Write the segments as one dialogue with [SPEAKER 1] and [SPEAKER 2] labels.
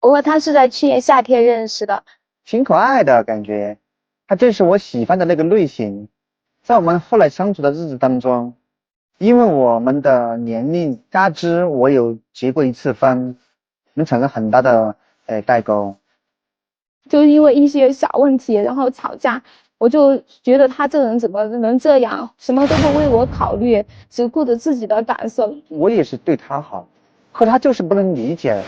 [SPEAKER 1] 我和他是在去年夏天认识的。
[SPEAKER 2] 挺可爱的感觉，他正是我喜欢的那个类型。在我们后来相处的日子当中，因为我们的年龄加之我有结过一次婚，能产生很大的代沟。
[SPEAKER 1] 就因为一些小问题然后吵架，我就觉得他这人怎么能这样，什么都不为我考虑，只顾着自己的感受。
[SPEAKER 2] 我也是对他好，可他就是不能理解。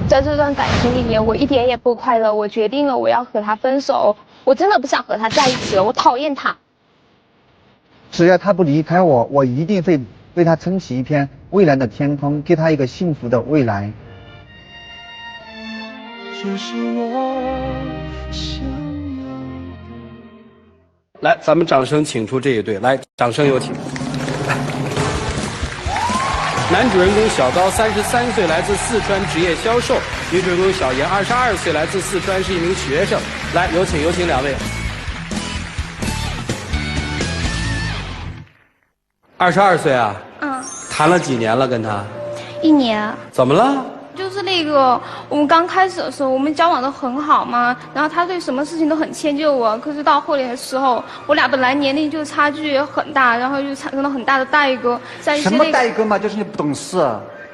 [SPEAKER 1] 在这段感情里面，我一点也不快乐，我决定了我要和他分手，我真的不想和他在一起了，我讨厌他。
[SPEAKER 2] 只要他不离开我，我一定会为他撑起一片蔚蓝的天空，给他一个幸福的未来。
[SPEAKER 3] 这是我想要的。来，咱们掌声请出这一对，来，掌声有请。男主人公小高33岁，来自四川，职业销售；女主人公小妍22岁，来自四川，是一名学生。来，有请两位。22岁啊？谈了几年了？跟他
[SPEAKER 4] 1年。
[SPEAKER 3] 怎么了？
[SPEAKER 4] 就是那个我们刚开始的时候，我们交往的很好嘛，然后他对什么事情都很迁就我。可是到后来的时候，我俩本来年龄就差距很大，然后就产生了很大的代沟。在一些
[SPEAKER 5] 什么代沟嘛？就是你不懂事。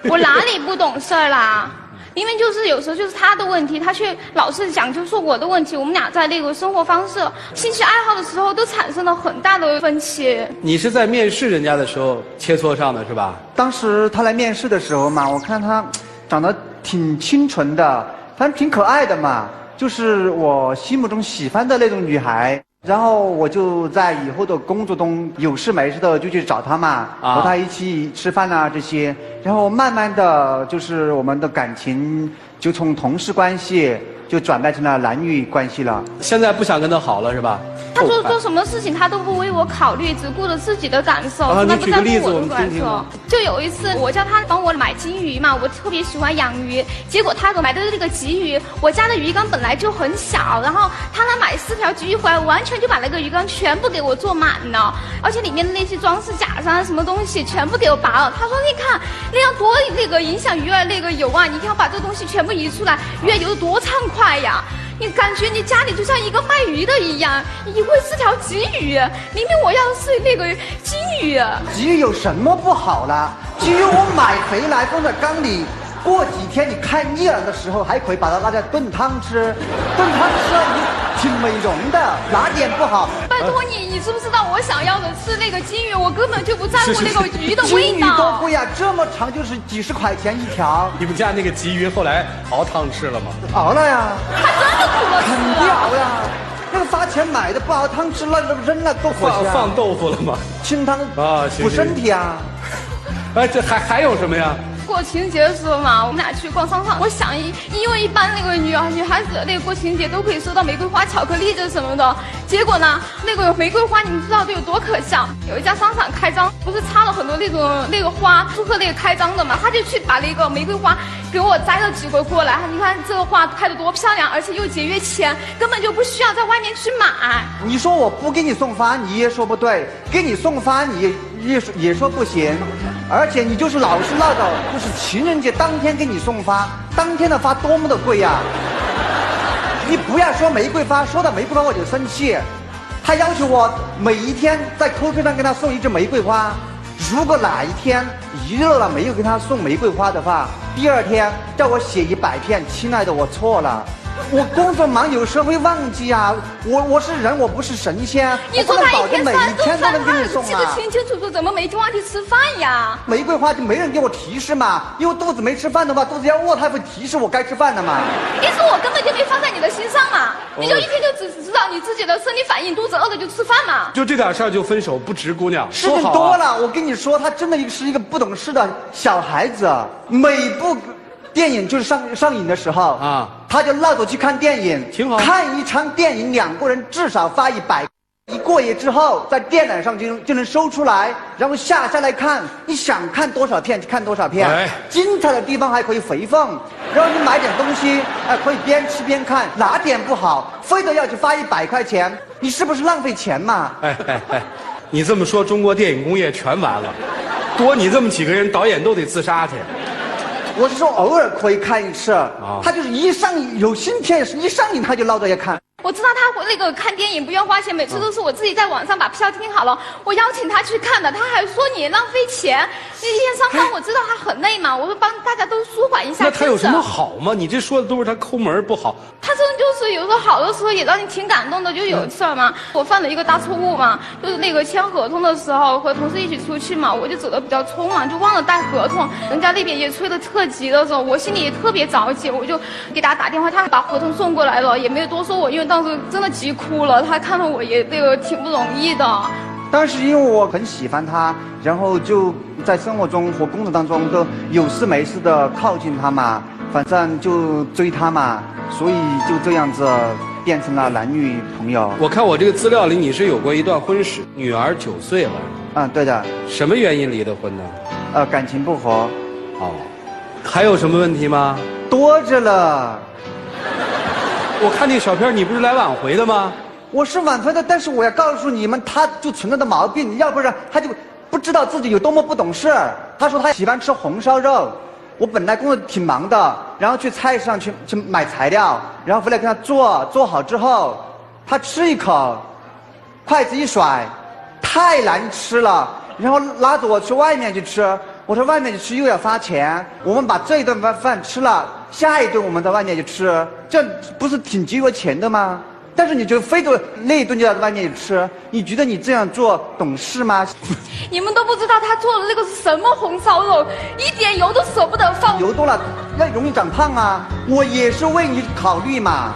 [SPEAKER 4] 我哪里不懂事儿啦？因为就是有时候就是他的问题，他却老是讲就是我的问题。我们俩在那个生活方式、兴趣爱好的时候都产生了很大的分歧。
[SPEAKER 3] 你是在面试人家的时候切磋上的是吧？
[SPEAKER 5] 当时他来面试的时候嘛，我看他长得挺清纯的，反正挺可爱的嘛，就是我心目中喜欢的那种女孩。然后我就在以后的工作中有事没事的就去找她嘛，和她一起吃饭啊这些。然后慢慢的就是我们的感情就从同事关系就转变成了男女关系了。
[SPEAKER 3] 现在不想跟他好了是吧？
[SPEAKER 4] 他做什么事情他都不为我考虑，只顾着自己的感受，
[SPEAKER 3] 你
[SPEAKER 4] 不在乎
[SPEAKER 3] 举个例子
[SPEAKER 4] 我的感受。就有一次我叫他帮我买金鱼嘛，我特别喜欢养鱼，结果他给我买的那个鲫鱼，我家的鱼缸本来就很小，然后他来买4条鲫鱼回来，完全就把那个鱼缸全部给我做满了，而且里面的那些装饰甲上什么东西全部给我拔了。他说你看那样多那个影响鱼儿那个油啊，你看把这个东西全部移出来，鱼儿游得多畅快呀。你感觉你家里就像一个卖鱼的一样，一会4条鲫鱼，明明我要的是那个金鱼。
[SPEAKER 5] 鲫鱼有什么不好啦？鲫鱼我买回来放在缸里，过几天你看腻了的时候，还可以把它拿来炖汤吃，炖汤吃了挺美容的，哪点不好？
[SPEAKER 4] 拜托你知不知道我想要的是那个金鱼，我根本就不在乎那个鱼的味道。
[SPEAKER 5] 金鱼多贵呀，这么长就是几十块钱一条。
[SPEAKER 3] 你们家那个鲫鱼后来熬汤吃了吗？
[SPEAKER 5] 熬了呀。
[SPEAKER 4] 还真的苦了。
[SPEAKER 5] 肯定熬呀。那个花钱买的不熬汤吃了扔了多可惜啊。
[SPEAKER 3] 放豆腐了吗？
[SPEAKER 5] 清汤补身体啊。
[SPEAKER 3] 哎，这还有什么呀？
[SPEAKER 4] 过情人节的时候嘛，我们俩去逛商场。我想因为一般那个女孩子那个过情人节都可以收到玫瑰花、巧克力这什么的，结果呢，那个玫瑰花你们知道都有多可笑？有一家商场开张，不是插了很多那个花，祝贺那个开张的嘛，他就去把那个玫瑰花给我摘了几个过来。你看这个花开得多漂亮，而且又节约钱，根本就不需要在外面去买。
[SPEAKER 5] 你说我不给你送花，你也说不对；给你送花，你也说不行。而且你就是老是闹着，就是情人节当天给你送花，当天的花多么的贵呀！你不要说玫瑰花，说到玫瑰花我就生气。他要求我每一天在 QQ 上给他送1支玫瑰花，如果哪一天遗漏了没有给他送玫瑰花的话，第2天叫我写100篇，亲爱的我错了。我工作忙，有时候会忘记啊。我是人，我不是神仙。
[SPEAKER 4] 你说他一天
[SPEAKER 5] 每一天都能给你送啊？
[SPEAKER 4] 记得清清楚楚，怎么每天忘记吃饭呀？
[SPEAKER 5] 玫瑰花就没人给我提示嘛，因为肚子没吃饭的话，肚子要饿，他会提示我该吃饭的嘛。
[SPEAKER 4] 意思我根本就没放在你的心上嘛，你就一天就只知道你自己的生理反应，肚子饿了就吃饭嘛。
[SPEAKER 3] 就这点事儿就分手，不值，姑娘。
[SPEAKER 5] 事情多了，我跟你说，他真的是一个不懂事的小孩子。每部电影就是上映的时候啊，他就闹着去看电影，
[SPEAKER 3] 挺好。
[SPEAKER 5] 看一场电影，2个人至少花100，一过夜之后，在电脑上就能收出来，然后下来看，你想看多少片就看多少片，精彩的地方还可以回放，然后你买点东西，可以边吃边看，哪点不好？非得要去花100块钱，你是不是浪费钱嘛？
[SPEAKER 3] 你这么说，中国电影工业全完了，多你这么几个人，导演都得自杀去。
[SPEAKER 5] 我是说偶尔可以看一次，他就是一上瘾有芯片，一上瘾他就捞着要看。
[SPEAKER 4] 我知道他那个看电影不愿花钱，每次都是我自己在网上把票订好了，我邀请他去看的，他还说你浪费钱。那天上班我知道他很累嘛，我说帮大家都舒缓一下。
[SPEAKER 3] 那他有什么好吗？你这说的都是他抠门不好。
[SPEAKER 4] 他真的就是有时候好的时候也让你挺感动的，就有一次嘛，我犯了一个大错误嘛，就是那个签合同的时候和同事一起出去嘛，我就走的比较匆忙，就忘了带合同，人家那边也催得特急的时候，我心里也特别着急，我就给他打电话，他把合同送过来了，也没有多说我，因为当时真的急哭了，他看到我也那个挺不容易的。
[SPEAKER 5] 当时因为我很喜欢他，然后就在生活中和工作当中都有事没事的靠近他嘛，反正就追他嘛，所以就这样子变成了男女朋友。
[SPEAKER 3] 我看我这个资料里你是有过一段婚史，女儿9岁了。
[SPEAKER 5] 对的。
[SPEAKER 3] 什么原因离的婚呢？
[SPEAKER 5] 感情不和。
[SPEAKER 3] 哦，还有什么问题吗？
[SPEAKER 5] 多着了。
[SPEAKER 3] 我看那个小片，你不是来挽回的吗？
[SPEAKER 5] 我是挽回的，但是我要告诉你们，他就存在的毛病，要不然他就不知道自己有多么不懂事。他说他喜欢吃红烧肉，我本来工作挺忙的，然后去菜市场去买材料，然后回来跟他做好之后，他吃一口，筷子一甩，太难吃了，然后拉着我去外面去吃。我说外面去吃又要花钱，我们把这一顿饭吃了，下一顿我们在外面去吃，这不是挺节约钱的吗？但是你就非得那一顿就要在外面去吃，你觉得你这样做懂事吗？
[SPEAKER 4] 你们都不知道他做的那个是什么红烧肉，一点油都舍不得放。
[SPEAKER 5] 油多了要容易长胖啊，我也是为你考虑嘛。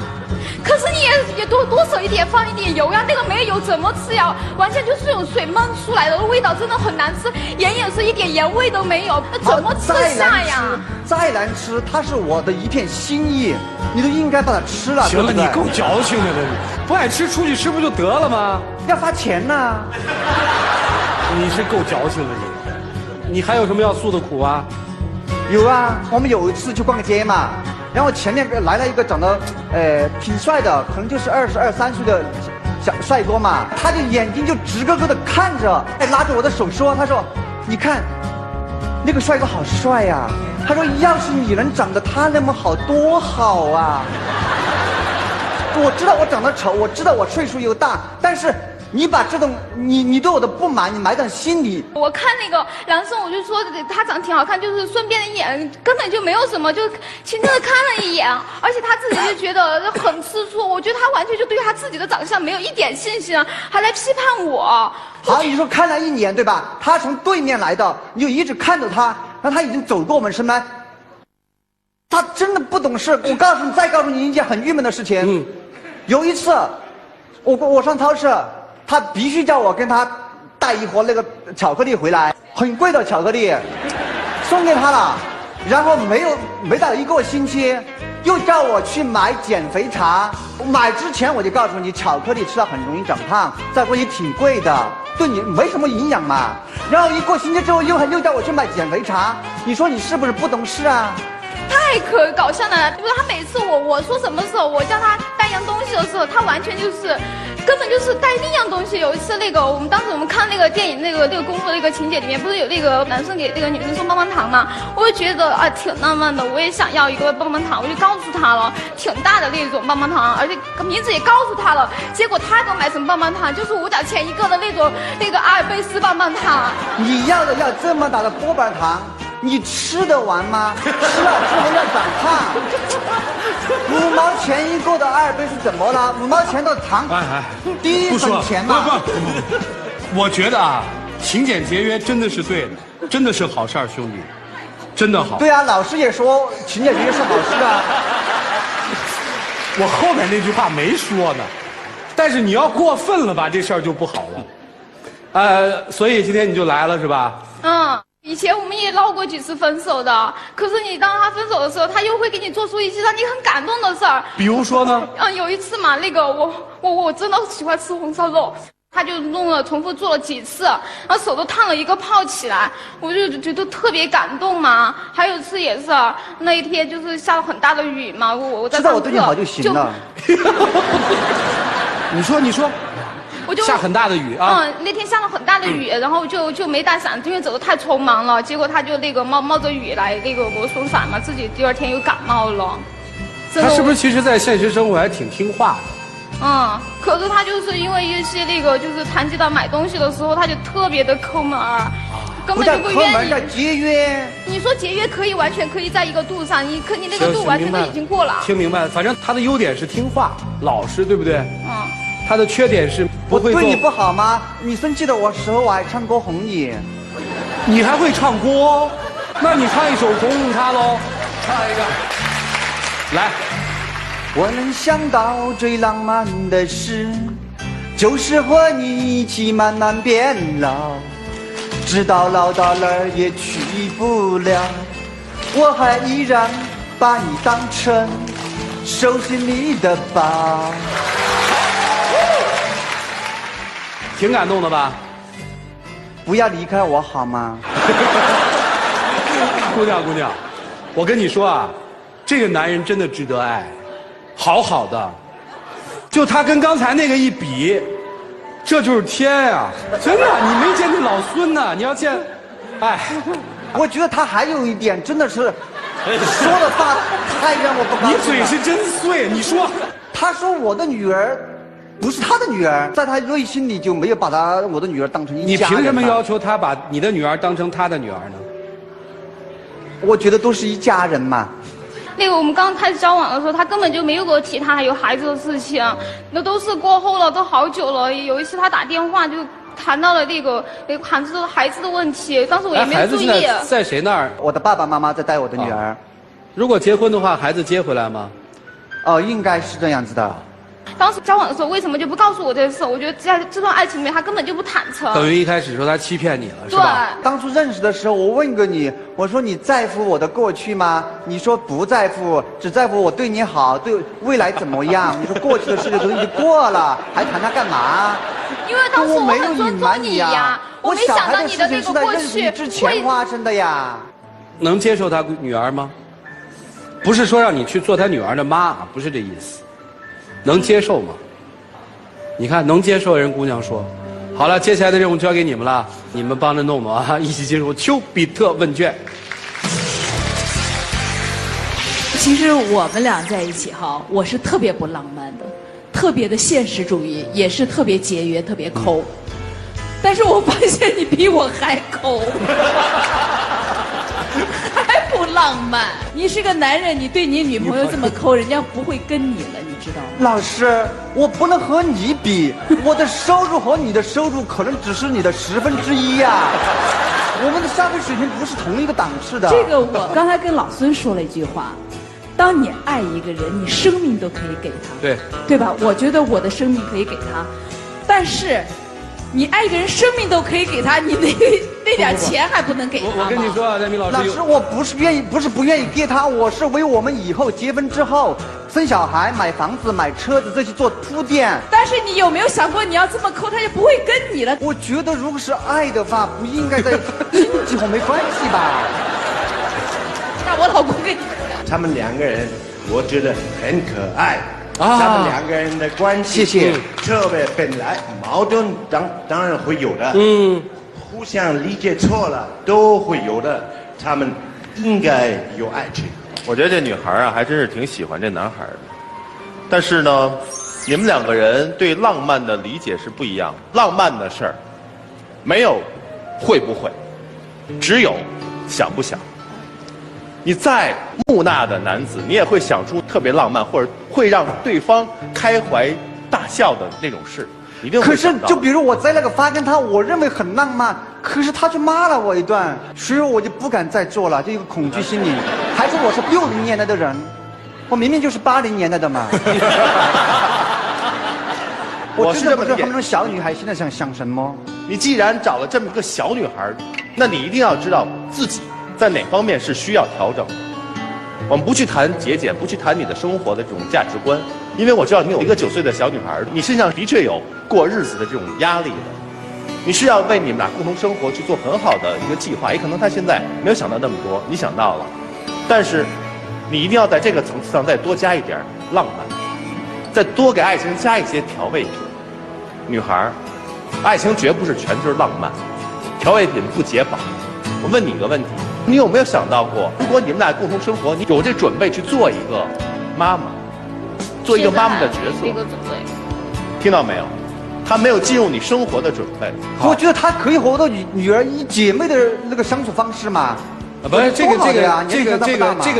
[SPEAKER 4] 可是你也多舍一点，放一点油呀，那个没有油怎么吃呀？完全就是用水焖出来的，味道真的很难吃，盐也是一点盐味都没有，那怎么吃下呀？
[SPEAKER 5] 再难吃，它是我的一片心意，你都应该把它吃了。
[SPEAKER 3] 行了，
[SPEAKER 5] 对不对？
[SPEAKER 3] 你够矫情的了，你不爱吃出去吃不就得了吗？
[SPEAKER 5] 要花钱呢。
[SPEAKER 3] 你是够矫情的你还有什么要诉的苦啊？
[SPEAKER 5] 有啊，我们有一次去逛街嘛。然后前面来了一个长得，挺帅的，可能就是22、23岁的小帅哥嘛，他就眼睛就直勾勾的看着，拉着我的手说，他说，你看，那个帅哥好帅呀，他说要是你能长得他那么好，多好啊。我知道我长得丑，我知道我岁数又大，但是你把这种你对我的不满，你埋在心里。
[SPEAKER 4] 我看那个男生，我就说他长得挺好看，就是顺便一眼，根本就没有什么，就轻轻的看了一眼，而且他自己就觉得很吃醋。我觉得他完全就对他自己的长相没有一点信心，还来批判我。
[SPEAKER 5] 好，你说看了一眼对吧？他从对面来的，你就一直看着他，然后他已经走过我们身边。他真的不懂事。我告诉你，再告诉你一件很郁闷的事情。有一次，我上超市。他必须叫我跟他带一盒那个巧克力回来，很贵的巧克力，送给他了。然后没到1个星期，又叫我去买减肥茶。买之前我就告诉你，巧克力吃了很容易长胖，再说也挺贵的，对你没什么营养嘛。然后1个星期之后又叫我去买减肥茶，你说你是不是不懂事啊？
[SPEAKER 4] 太可搞笑了！比如他每次我说什么时候，我叫他带样东西的时候，他完全就是根本就是带另样东西。有一次当时我们看那个电影那个工作那个情节里面，不是有那个男生给那个女生送棒棒糖嘛？我就觉得挺浪漫的，我也想要一个棒棒糖，我就告诉他了，挺大的那种棒棒糖，而且名字也告诉他了。结果他给我买什么棒棒糖，就是5角钱一个的那个阿尔卑斯棒棒糖。
[SPEAKER 5] 你要这么大的波板糖？你吃得完吗？吃了之后要长胖。5毛钱一个的阿尔卑斯怎么了？5毛钱的糖，第一省钱嘛。
[SPEAKER 3] 不，我觉得啊，勤俭节约真的是对的，真的是好事儿，兄弟，真的好。
[SPEAKER 5] 对啊，老师也说勤俭节约是好事啊。
[SPEAKER 3] 我后面那句话没说呢，但是你要过分了吧，这事儿就不好了。所以今天你就来了是吧？
[SPEAKER 4] 以前我们也闹过几次分手的，可是你当他分手的时候，他又会给你做出一些让你很感动的事儿。
[SPEAKER 3] 比如说呢？
[SPEAKER 4] 有一次嘛，那个我真的喜欢吃红烧肉，他就重复做了几次，然后手都烫了一个泡起来，我就觉得特别感动嘛。还有一次也是，那一天就是下了很大的雨嘛，我在上课，
[SPEAKER 5] 知道我对你好就行了。
[SPEAKER 3] 你说。
[SPEAKER 4] 我就
[SPEAKER 3] 下很大的雨啊。
[SPEAKER 4] 那天下了很大的雨，然后就没带伞，因为走得太匆忙了。结果他就那个冒着雨来那个给我送伞嘛，自己第2天又感冒了。
[SPEAKER 3] 他是不是其实在现实生活还挺听话的？
[SPEAKER 4] 可是他就是因为一些那个就是谈及到买东西的时候，他就特别的抠门儿。根本就不愿意。
[SPEAKER 5] 叫节约。
[SPEAKER 4] 你说节约可以，完全可以在一个度上，你那个度完全都已经过了。
[SPEAKER 3] 听明白了，反正他的优点是听话、老实，对不对？他的缺点是不会做。
[SPEAKER 5] 我对你不好吗？你生气的我时候我还唱歌哄你。
[SPEAKER 3] 你还会唱歌？那你唱一首哄哄他喽，唱一个。来。
[SPEAKER 5] 我能想到最浪漫的事，就是和你一起慢慢变老。直到老到哪儿也去不了，我还依然把你当成手心里的宝。
[SPEAKER 3] 挺感动的吧？
[SPEAKER 5] 不要离开我好吗？
[SPEAKER 3] 姑娘，我跟你说啊，这个男人真的值得爱，好的，就他跟刚才那个一比。这就是天呀！真的，你没见那老孙呢，你要见，哎，
[SPEAKER 5] 我觉得他还有一点真的是，说的话太让我不高兴了。
[SPEAKER 3] 你嘴是真碎，你说，
[SPEAKER 5] 他说我的女儿不是他的女儿，在他内心里就没有把我的女儿当成一家人。
[SPEAKER 3] 你凭什么要求他把你的女儿当成他的女儿呢？
[SPEAKER 5] 我觉得都是一家人嘛。
[SPEAKER 4] 那个我们刚开始交往的时候，他根本就没有给我提他还有孩子的事情，那都是过后了，都好久了。有一次他打电话就谈到了那个孩子的问题，当时我也没有注意。
[SPEAKER 3] 孩子现在在谁那儿？
[SPEAKER 5] 我的爸爸妈妈在带我的女儿。
[SPEAKER 3] 如果结婚的话，孩子接回来吗？
[SPEAKER 5] 应该是这样子的。
[SPEAKER 4] 当时交往的时候，为什么就不告诉我这事？我觉得在这段爱情里面，他根本就不坦诚。
[SPEAKER 3] 等于一开始说他欺骗你了，是吧？
[SPEAKER 4] 对。
[SPEAKER 5] 当初认识的时候，我问过你，我说你在乎我的过去吗？你说不在乎，只在乎我对你好，对未来怎么样？你说过去的事情都已经过了，还谈它干嘛？
[SPEAKER 4] 因为当时我很尊重你呀，我没想到你的那个过去
[SPEAKER 5] 之前发生的呀。
[SPEAKER 3] 能接受他女儿吗？不是说让你去做他女儿的妈，不是这意思。能接受吗？你看能接受，人姑娘说好了，接下来的任务交给你们了，你们帮着弄弄啊，一起进入丘比特问卷。
[SPEAKER 6] 其实我们俩在一起哈，我是特别不浪漫的，特别的现实主义，也是特别节约，特别抠。但是我发现你比我还抠。不浪漫，你是个男人，你对你女朋友这么抠，人家不会跟你了，你知道吗？
[SPEAKER 5] 老师，我不能和你比，我的收入和你的收入可能只是你的1/10呀。我们的消费水平不是同一个档次的。
[SPEAKER 6] 这个我刚才跟老孙说了一句话，当你爱一个人，你生命都可以给他，对吧？我觉得我的生命可以给他，但是你爱一个人，生命都可以给他，你那点钱还不能给他吗？
[SPEAKER 3] 我跟你说啊，戴明老师，
[SPEAKER 5] 老师，我不是不愿意给他，我是为我们以后结婚之后生小孩、买房子、买车子这些做铺垫。
[SPEAKER 6] 但是你有没有想过，你要这么抠，他就不会跟你了？
[SPEAKER 5] 我觉得如果是爱的话，不应该在经济上没关系吧？
[SPEAKER 6] 那我老公跟你
[SPEAKER 7] 他们2个人，我觉得很可爱。他们2个人的关系，
[SPEAKER 5] 谢谢。
[SPEAKER 7] 特别本来矛盾当然会有的，互相理解错了都会有的，他们应该有爱情。
[SPEAKER 8] 我觉得这女孩啊，还真是挺喜欢这男孩的。但是呢，你们2个人对浪漫的理解是不一样。浪漫的事儿，没有会不会，只有想不想。你再木讷的男子，你也会想出特别浪漫或者会让对方开怀大笑的那种事，一定会。
[SPEAKER 5] 可是，就比如我在那个发跟他，我认为很浪漫，可是他却骂了我一顿，所以我就不敢再做了，就有个恐惧心理。还是我是60年代的人，我明明就是80年代的嘛。我真的不知道他们那小女孩现在想什么。
[SPEAKER 8] 你既然找了这么个小女孩，那你一定要知道自己在哪方面是需要调整的。我们不去谈节俭，不去谈你的生活的这种价值观，因为我知道你有一个9岁的小女孩，你身上的确有过日子的这种压力的。你是要为你们俩共同生活去做很好的一个计划，也可能她现在没有想到那么多，你想到了，但是你一定要在这个层次上再多加一点浪漫，再多给爱情加一些调味品。女孩，爱情绝不是全就是浪漫，调味品不解绑。我问你一个问题，你有没有想到过，如果你们俩共同生活，你有这准备去做一个妈妈，做一个妈妈的角色？
[SPEAKER 4] 一个准备。
[SPEAKER 8] 听到没有？他没有进入你生活的准备。
[SPEAKER 5] 我觉得他可以和我的女儿以姐妹的那个相处方式嘛。
[SPEAKER 3] 不是这个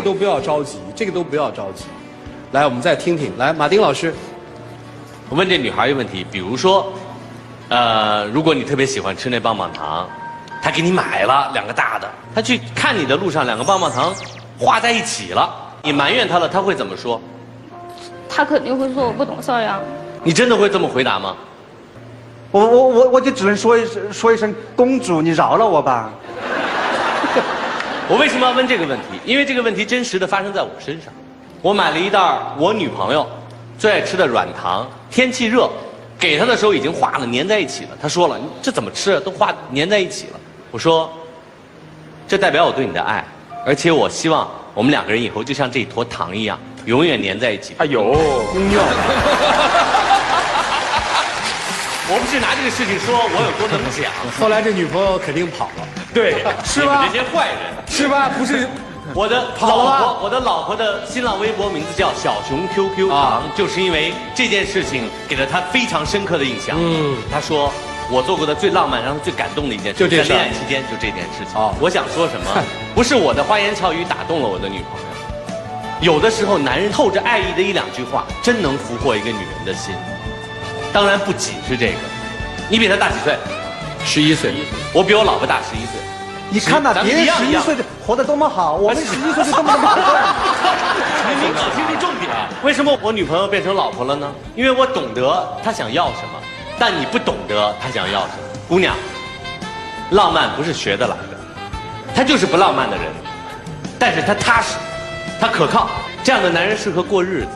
[SPEAKER 3] 都不要着急，这个都不要着急。来，我们再听听。来，马丁老师，
[SPEAKER 9] 我问这女孩一个问题，比如说，如果你特别喜欢吃那棒棒糖，她给你买了2个大的，她去看你的路上2个棒棒糖画在一起了，你埋怨她了，她会怎么说？
[SPEAKER 4] 他肯定会说我不懂事儿呀。
[SPEAKER 9] 你真的会这么回答吗？
[SPEAKER 5] 我就只能说一声公主，你饶了我吧。
[SPEAKER 9] 我为什么要问这个问题？因为这个问题真实的发生在我身上。我买了一袋我女朋友最爱吃的软糖，天气热，给她的时候已经化了，粘在一起了。她说了，这怎么吃啊？都化粘在一起了。我说，这代表我对你的爱，而且我希望我们2个人以后就像这一坨糖一样，永远粘在一起。
[SPEAKER 10] 哎呦，
[SPEAKER 9] 我不是拿这个事情说我有多能讲。
[SPEAKER 3] 后来这女朋友肯定跑了，
[SPEAKER 9] 对，
[SPEAKER 3] 是吧？
[SPEAKER 9] 这些坏人
[SPEAKER 3] 是吧？不是，
[SPEAKER 9] 我的老婆的新浪微博名字叫小熊 QQ 糖，就是因为这件事情给了她非常深刻的印象。她说我做过的最浪漫，让她最感动的一件事，
[SPEAKER 3] 就这事，
[SPEAKER 9] 在恋爱期间就这件事情。我想说什么？不是我的花言巧语打动了我的女朋友，有的时候男人透着爱意的1、2句话，真能俘获一个女人的心。当然不仅是这个，你比他大几岁
[SPEAKER 3] ？11岁。
[SPEAKER 9] 我比我老婆大11岁。
[SPEAKER 5] 你看呐，别人11岁的活得多么好，我们11岁就这么苦。
[SPEAKER 9] 你搞清楚重点，为什么我女朋友变成老婆了呢？因为我懂得她想要什么，但你不懂得她想要什么。姑娘，浪漫不是学得来的，他就是不浪漫的人，但是他踏实，他可靠，这样的男人适合过日子，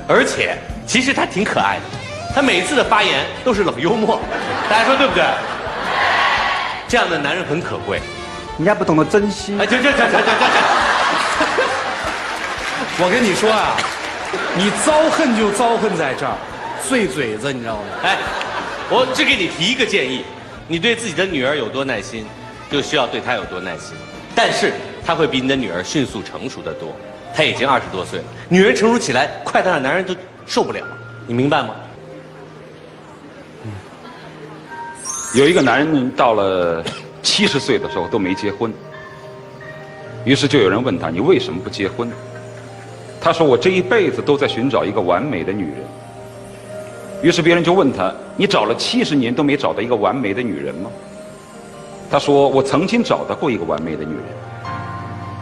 [SPEAKER 9] 而且其实他挺可爱的。他每一次的发言都是冷幽默，大家说对不对？这样的男人很可贵，
[SPEAKER 5] 人家不懂得珍惜。
[SPEAKER 9] 哎，这，
[SPEAKER 3] 我跟你说啊，你遭恨就遭恨在这儿，碎嘴子，你知道吗？
[SPEAKER 9] 哎，我只给你提一个建议，你对自己的女儿有多耐心，就需要对她有多耐心。但是她会比你的女儿迅速成熟得多，她已经20多岁了，女人成熟起来快到让男人都受不了，你明白吗？
[SPEAKER 10] 有一个男人到了70岁的时候都没结婚，于是就有人问他：“你为什么不结婚？”他说：“我这一辈子都在寻找一个完美的女人。”于是别人就问他：“你找了70年都没找到一个完美的女人吗？”他说：“我曾经找到过一个完美的女人。”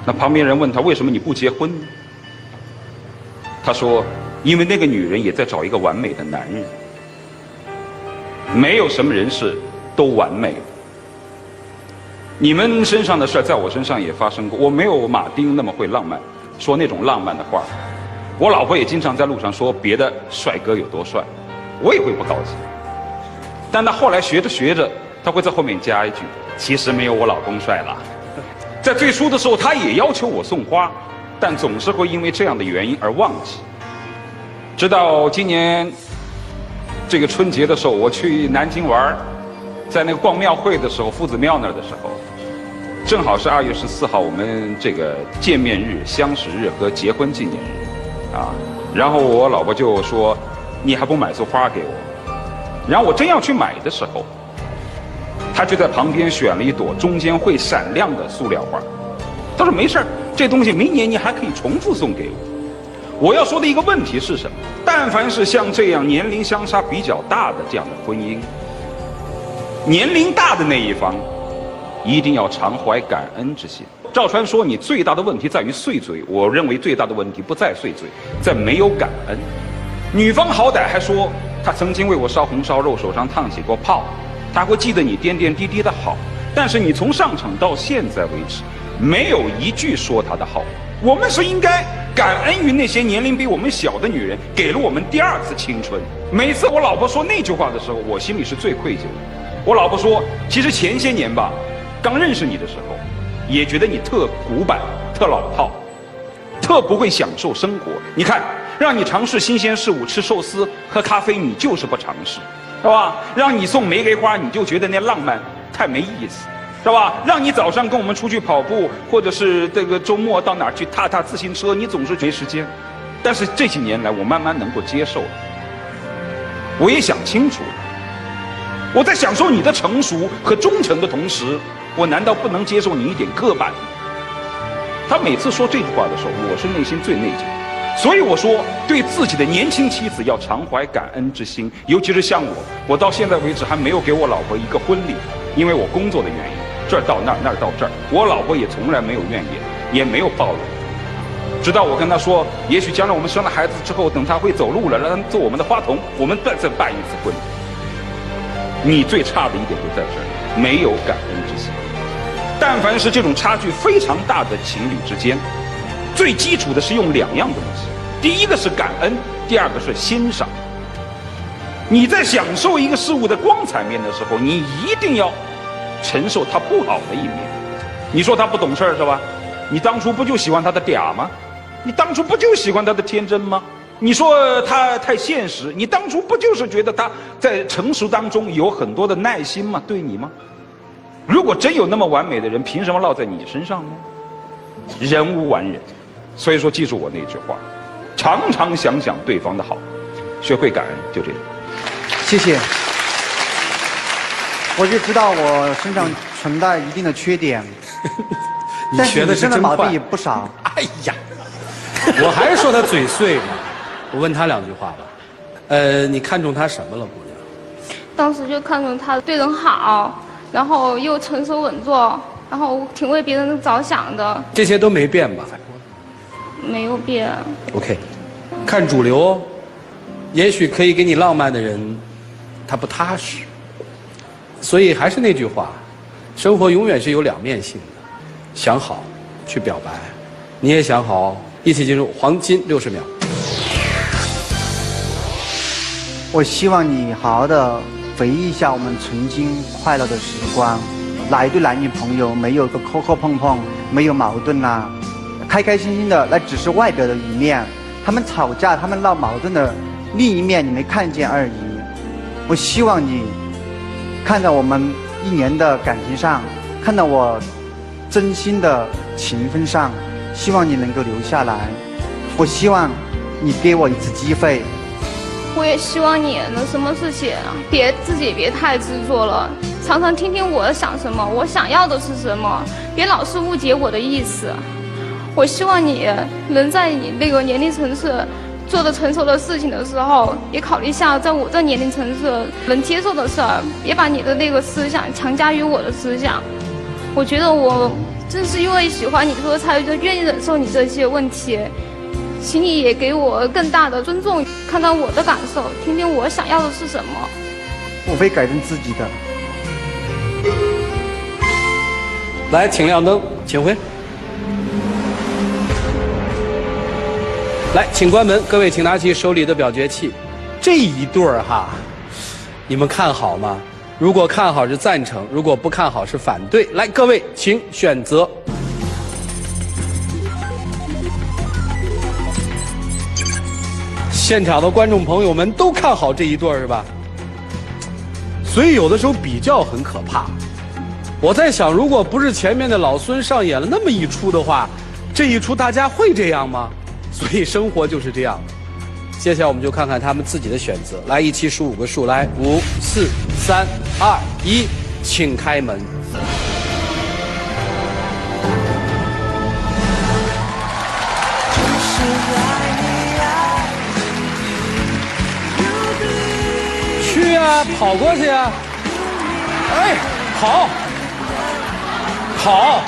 [SPEAKER 10] 那旁边人问他：“为什么你不结婚呢？”他说：“因为那个女人也在找一个完美的男人。没有什么人是都完美的。你们身上的事在我身上也发生过，我没有马丁那么会浪漫，说那种浪漫的话。我老婆也经常在路上说别的帅哥有多帅，我也会不高兴。但她后来学着学着，她会在后面加一句：“其实没有我老公帅了。”在最初的时候，她也要求我送花，但总是会因为这样的原因而忘记。直到今年这个春节的时候，我去南京玩，在那个逛庙会的时候，夫子庙那儿的时候，正好是2月14号，我们这个见面日、相识日和结婚纪念日，啊，然后我老婆就说：“你还不买束花给我？”然后我真要去买的时候，她就在旁边选了一朵中间会闪亮的塑料花。她说：“没事儿，这东西明年你还可以重复送给我。”我要说的一个问题是什么？但凡是像这样年龄相差比较大的这样的婚姻，年龄大的那一方一定要常怀感恩之心。赵传说你最大的问题在于碎嘴，我认为最大的问题不在碎嘴，在没有感恩。女方好歹还说她曾经为我烧红烧肉，手上烫起过泡，她会记得你点点滴滴的好，但是你从上场到现在为止，没有一句说她的好。我们是应该感恩于那些年龄比我们小的女人，给了我们第2次青春。每次我老婆说那句话的时候，我心里是最愧疚的。我老婆说，其实前些年吧，刚认识你的时候，也觉得你特古板、特老套、特不会享受生活。你看，让你尝试新鲜事物，吃寿司、喝咖啡，你就是不尝试。是吧？让你送玫瑰花，你就觉得那浪漫太没意思，是吧？让你早上跟我们出去跑步，或者是这个周末到哪儿去踏自行车，你总是没时间。但是这几年来，我慢慢能够接受了，我也想清楚了。我在享受你的成熟和忠诚的同时，我难道不能接受你一点刻板？他每次说这句话的时候，我是内心最内疚。所以我说，对自己的年轻妻子要常怀感恩之心，尤其是像我到现在为止还没有给我老婆一个婚礼，因为我工作的原因，这儿到那儿，那儿到这儿，我老婆也从来没有怨言，也没有抱怨。直到我跟她说，也许将来我们生了孩子之后，等她会走路了，让她做我们的花童，我们再办一次婚礼。你最差的一点就在这儿，没有感恩之心。但凡是这种差距非常大的情侣之间，最基础的是用两样东西，第一个是感恩，第二个是欣赏。你在享受一个事物的光彩面的时候，你一定要承受它不好的一面。你说他不懂事儿是吧？你当初不就喜欢他的嗲吗？你当初不就喜欢他的天真吗？你说他太现实，你当初不就是觉得他在成熟当中有很多的耐心吗？对你吗？如果真有那么完美的人，凭什么落在你身上呢？人无完人。所以说，记住我那句话，常常想想对方的好，学会感恩，就这样。
[SPEAKER 5] 谢谢。我就知道我身上存在一定的缺点，
[SPEAKER 3] 你学的是真快，
[SPEAKER 5] 毛病也不少。
[SPEAKER 3] 哎呀，我还是说他嘴碎嘛。我问他两句话吧。你看中他什么了，姑娘？
[SPEAKER 4] 当时就看中他对人好，然后又成熟稳重，然后挺为别人着想的。
[SPEAKER 3] 这些都没变吧？
[SPEAKER 4] 没有变。
[SPEAKER 3] OK， 看主流哦。也许可以给你浪漫的人，他不踏实。所以还是那句话，生活永远是有两面性的。想好去表白，你也想好，一起进入黄金60秒。
[SPEAKER 5] 我希望你好好的回忆一下我们曾经快乐的时光，哪一对男女朋友没有个磕磕碰碰，没有矛盾啊，开开心心的，那只是外表的一面。他们吵架，他们闹矛盾的另一面你没看见而已。我希望你看到我们1年的感情上，看到我真心的情分上，希望你能够留下来。我希望你给我一次机会。
[SPEAKER 4] 我也希望你能什么事情自己别太执着了，常常听听我想什么，我想要的是什么，别老是误解我的意思。我希望你能在你那个年龄层次做的成熟的事情的时候，也考虑一下在我这年龄层次能接受的事儿，别把你的那个思想强加于我的思想。我觉得我正是因为喜欢你，所以才愿意忍受你这些问题。请你也给我更大的尊重，看看我的感受，听听我想要的是什么。
[SPEAKER 5] 我会改正自己的。
[SPEAKER 3] 来，请亮灯，请回。来，请关门，各位请拿起手里的表决器。这一对儿哈，你们看好吗？如果看好是赞成，如果不看好是反对。来，各位请选择。现场的观众朋友们都看好这一对儿是吧？所以有的时候比较很可怕。我在想，如果不是前面的老孙上演了那么一出的话，这一出大家会这样吗？所以生活就是这样。接下来我们就看看他们自己的选择。来，一起数5个数，来，5、4、3、2、1，请开门。去啊，跑过去啊！哎，好，好，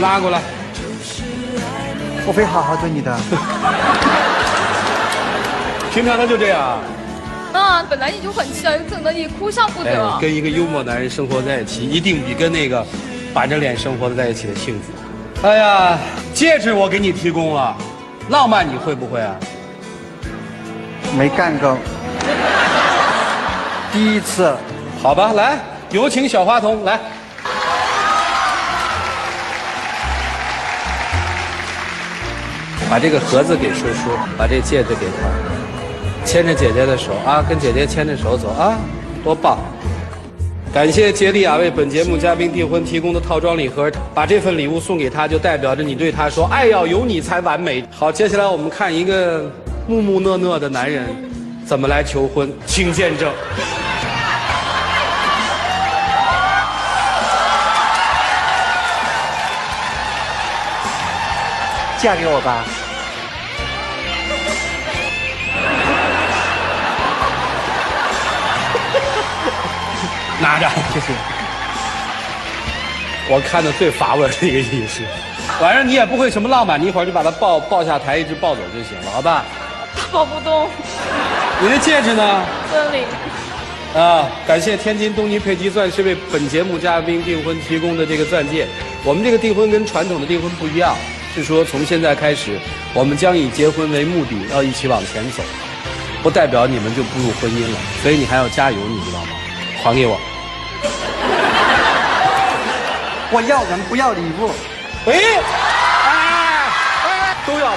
[SPEAKER 3] 拉过来。
[SPEAKER 5] 我会好好对你的。
[SPEAKER 3] 平常他就这样。
[SPEAKER 4] 本来你就很气，整得你哭笑不得。
[SPEAKER 3] 跟一个幽默男人生活在一起，一定比跟那个板着脸生活在一起的幸福。哎呀，戒指我给你提供了，浪漫你会不会啊？
[SPEAKER 5] 没干过。第一次。
[SPEAKER 3] 好吧，来，有请小花童来。把这个盒子给叔叔，把这戒指给他，牵着姐姐的手啊，跟姐姐牵着手走啊。多棒！感谢杰利亚为本节目嘉宾订婚提供的套装礼盒，把这份礼物送给他，就代表着你对他说：“爱要有你才完美。”好，接下来我们看一个木木讷讷的男人怎么来求婚，请见证。
[SPEAKER 5] 嫁给我吧。
[SPEAKER 3] 拿着，谢谢。我看的最乏味的一个仪式，反正你也不会什么浪漫，你一会儿就把他抱下台，一直抱走就行了，好吧？
[SPEAKER 4] 抱不动。
[SPEAKER 3] 你的戒指呢？
[SPEAKER 4] 这里。
[SPEAKER 3] 感谢天津东尼佩吉钻石为本节目嘉宾订婚提供的这个钻戒。我们这个订婚跟传统的订婚不一样，是说从现在开始，我们将以结婚为目的，要一起往前走，不代表你们就步入婚姻了，所以你还要加油，你知道吗？还给我。
[SPEAKER 5] 我要人不要礼物。
[SPEAKER 3] 哎，都要。